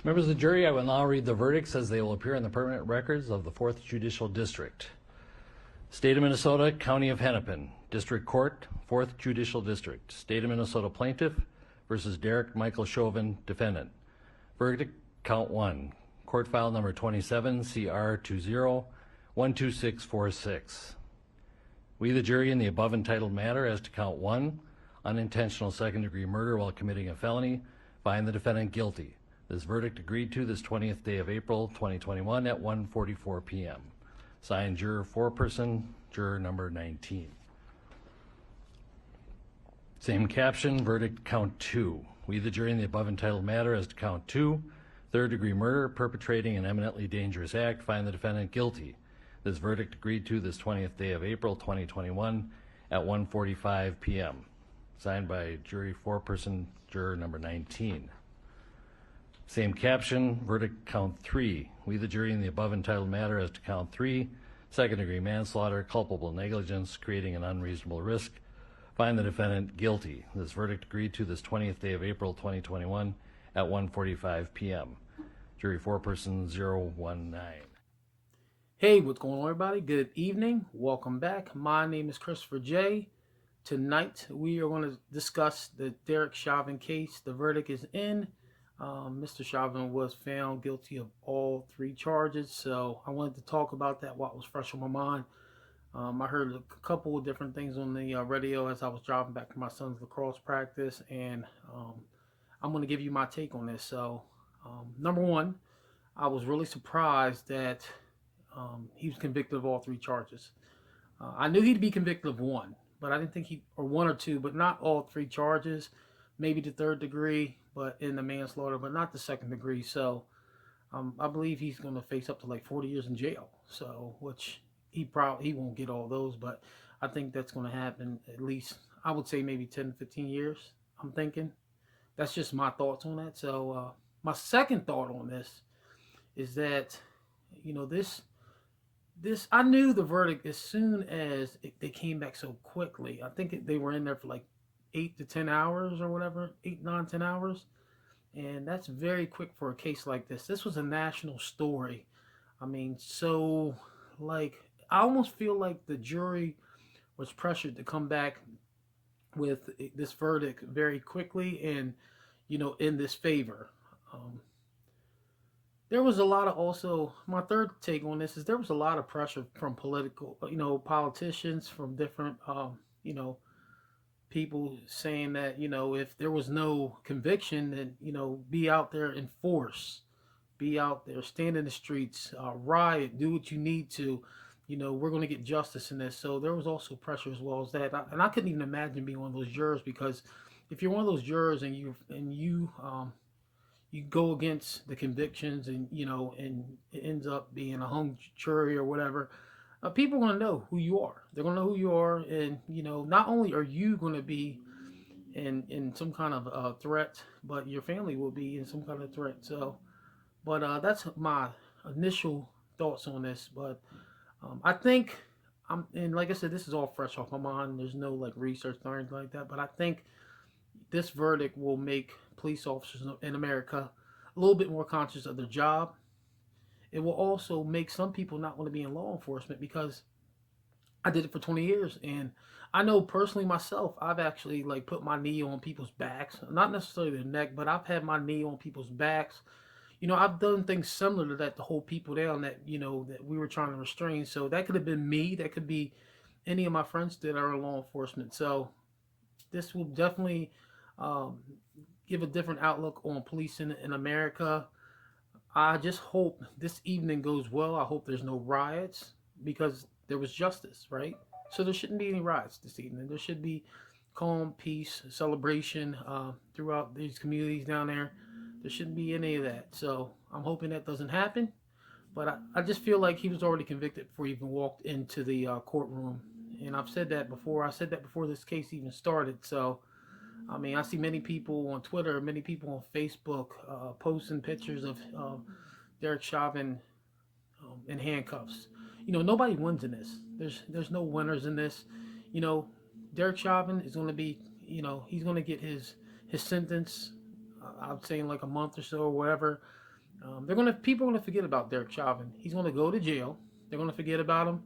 Members of the jury, I will now read the verdicts as they will appear in the permanent records of the 4th Judicial District. State of Minnesota, County of Hennepin, District Court, 4th Judicial District. State of Minnesota Plaintiff versus Derek Michael Chauvin, Defendant. Verdict, Count 1. Court File Number 27, CR 20-12646. We, the jury, in the above entitled matter as to Count 1, unintentional second-degree murder while committing a felony, find the defendant guilty. This verdict agreed to this 20th day of April 2021 at 1:44 p.m. Signed, Juror Foreperson, Juror Number 19. Same caption, Verdict Count 2. We, the jury, in the above entitled matter as to Count 2, third-degree murder, perpetrating an eminently dangerous act, find the defendant guilty. This verdict agreed to this 20th day of April 2021 at 1:45 p.m. Signed by Jury Foreperson, Juror Number 19. Same caption, Verdict Count 3. We, the jury, in the above entitled matter as to Count 3, second-degree manslaughter, culpable negligence, creating an unreasonable risk, find the defendant guilty. This verdict agreed to this 20th day of April 2021 at 1:45 p.m. Jury Foreperson 019. Hey, what's going on, everybody? Good evening. Welcome back. My name is Christopher J. Tonight, we are going to discuss the Derek Chauvin case. The verdict is in. Mr. Chauvin was found guilty of all 3 charges, so I wanted to talk about that while it was fresh on my mind. I heard a couple of different things on the radio as I was driving back from my son's lacrosse practice, and I'm going to give you my take on this. So, number one, I was really surprised that he was convicted of all 3 charges. I knew he'd be convicted of 1, but I didn't think or 1 or 2, but not all 3 charges. Maybe the 3rd degree, but in the manslaughter, but not the 2nd degree. So I believe he's going to face up to like 40 years in jail. So, which he won't get all those, but I think that's going to happen at least, I would say maybe 10 to 15 years, I'm thinking. That's just my thoughts on that. So my second thought on this is that, you know, this I knew the verdict as soon as they came back so quickly. I think they were in there for like 8 to 10 hours or whatever, 8, 9, 10 hours. And that's very quick for a case like this. This was a national story. I mean, so like, I almost feel like the jury was pressured to come back with this verdict very quickly and, you know, in this favor. There was a lot of also, my third take on this is there was a lot of pressure from politicians, from different, people saying that, you know, if there was no conviction, then, you know, be out there in force, be out there, stand in the streets, riot, do what you need to, you know, we're going to get justice in this. So there was also pressure as well as that. And I couldn't even imagine being one of those jurors, because if you're one of those jurors and you go against the convictions and, you know, and it ends up being a hung jury or whatever, people are going to know who you are. They're going to know who you are. And, you know, not only are you going to be in some kind of threat, but your family will be in some kind of threat. So, but that's my initial thoughts on this. But I think, and like I said, this is all fresh off my mind. There's no like research or anything like that. But I think this verdict will make police officers in America a little bit more conscious of their job. It will also make some people not want to be in law enforcement, because I did it for 20 years. And I know personally myself, I've actually like put my knee on people's backs, not necessarily their neck, but I've had my knee on people's backs. You know, I've done things similar to that to hold people down that, you know, that we were trying to restrain. So that could have been me. That could be any of my friends that are in law enforcement. So this will definitely give a different outlook on policing in America. I just hope this evening goes well. I hope there's no riots, because there was justice, right? So there shouldn't be any riots this evening. There should be calm, peace, celebration throughout these communities down there. There shouldn't be any of that. So I'm hoping that doesn't happen. But I just feel like he was already convicted before he even walked into the courtroom. And I've said that before. I said that before this case even started. So I mean, I see many people on Twitter, many people on Facebook posting pictures of Derek Chauvin in handcuffs. You know, nobody wins in this. There's no winners in this. You know, Derek Chauvin is going to be, you know, he's going to get his sentence. I would say in like a month or so or whatever. People are gonna forget about Derek Chauvin. He's gonna go to jail. They're gonna forget about him.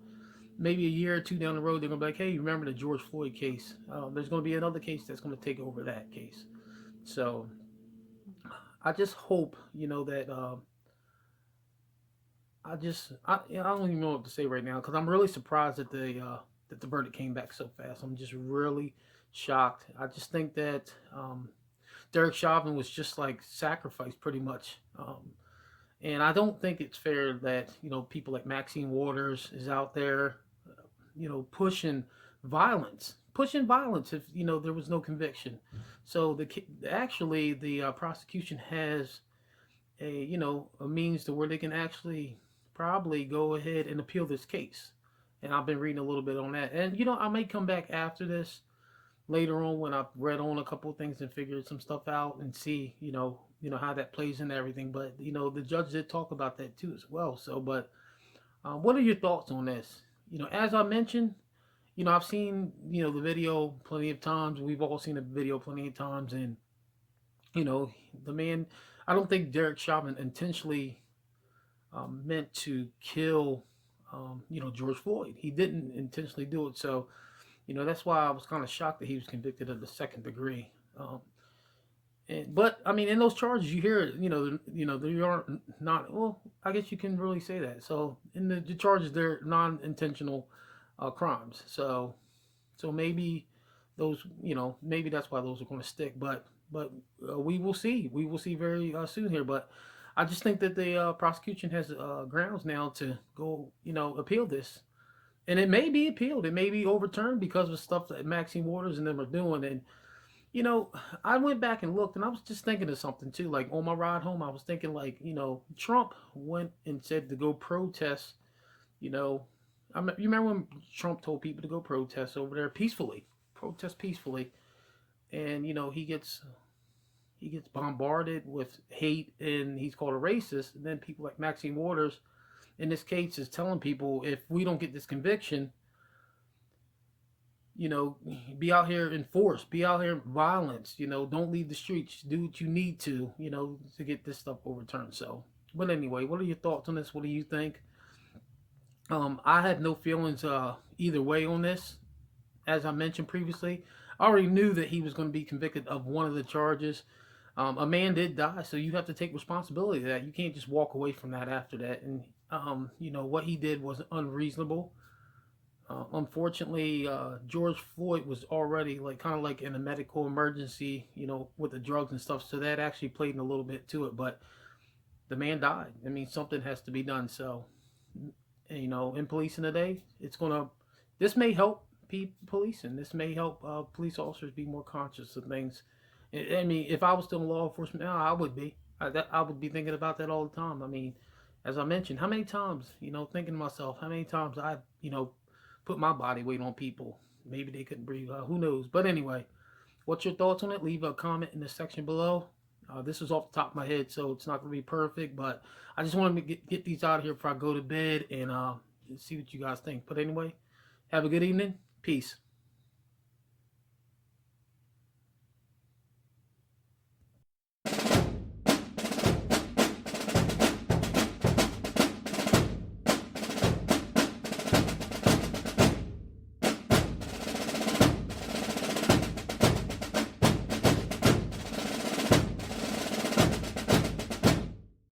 Maybe a year or two down the road, they're gonna be like, "Hey, remember the George Floyd case?" There's gonna be another case that's gonna take over that case. So I just hope, that I don't even know what to say right now because I'm really surprised that the verdict came back so fast. I'm just really shocked. I just think that Derek Chauvin was just like sacrificed pretty much. And I don't think it's fair that people like Maxine Waters is out there, pushing violence if there was no conviction. So the prosecution has a means to where they can actually probably go ahead and appeal this case. And I've been reading a little bit on that. And I may come back after this later on when I've read on a couple of things and figured some stuff out and see, how that plays into everything. But the judge did talk about that too as well. So, but what are your thoughts on this? As I mentioned, I've seen the video plenty of times. We've all seen the video plenty of times, and the man. I don't think Derek Chauvin intentionally meant to kill, George Floyd. He didn't intentionally do it. So, that's why I was kind of shocked that he was convicted of the second degree. But I mean, in those charges, you hear, they aren't not. Well, I guess you can really say that. So, in the charges, they're non-intentional crimes. So maybe those, maybe that's why those are going to stick. But we will see. We will see very soon here. But I just think that the prosecution has grounds now to go, appeal this. And it may be appealed. It may be overturned because of stuff that Maxine Waters and them are doing. And, I went back and looked and I was just thinking of something too. Like on my ride home, I was thinking like, Trump went and said to go protest, you remember when Trump told people to go protest over there peacefully, protest peacefully. And, he gets bombarded with hate and he's called a racist. And then people like Maxine Waters, in this case, is telling people if we don't get this conviction, be out here in force, be out here in violence, don't leave the streets, do what you need to get this stuff overturned. So, but anyway, what are your thoughts on this? What do you think? I had no feelings either way on this. As I mentioned previously, I already knew that he was going to be convicted of one of the charges. A man did die, so you have to take responsibility of that. You can't just walk away from that after that. And what he did was unreasonable. Unfortunately, George Floyd was already kind of like in a medical emergency, with the drugs and stuff. So that actually played in a little bit to it. But the man died. I mean, something has to be done. So, in policing today, this may help policing. This may help police officers be more conscious of things. I mean, if I was still in law enforcement now, I would be. I would be thinking about that all the time. I mean, as I mentioned, how many times, thinking to myself, how many times I, put my body weight on people. Maybe they couldn't breathe. Who knows? But anyway, what's your thoughts on it? Leave a comment in the section below. This is off the top of my head, so it's not going to be perfect. But I just wanted to get these out of here before I go to bed and see what you guys think. But anyway, have a good evening. Peace.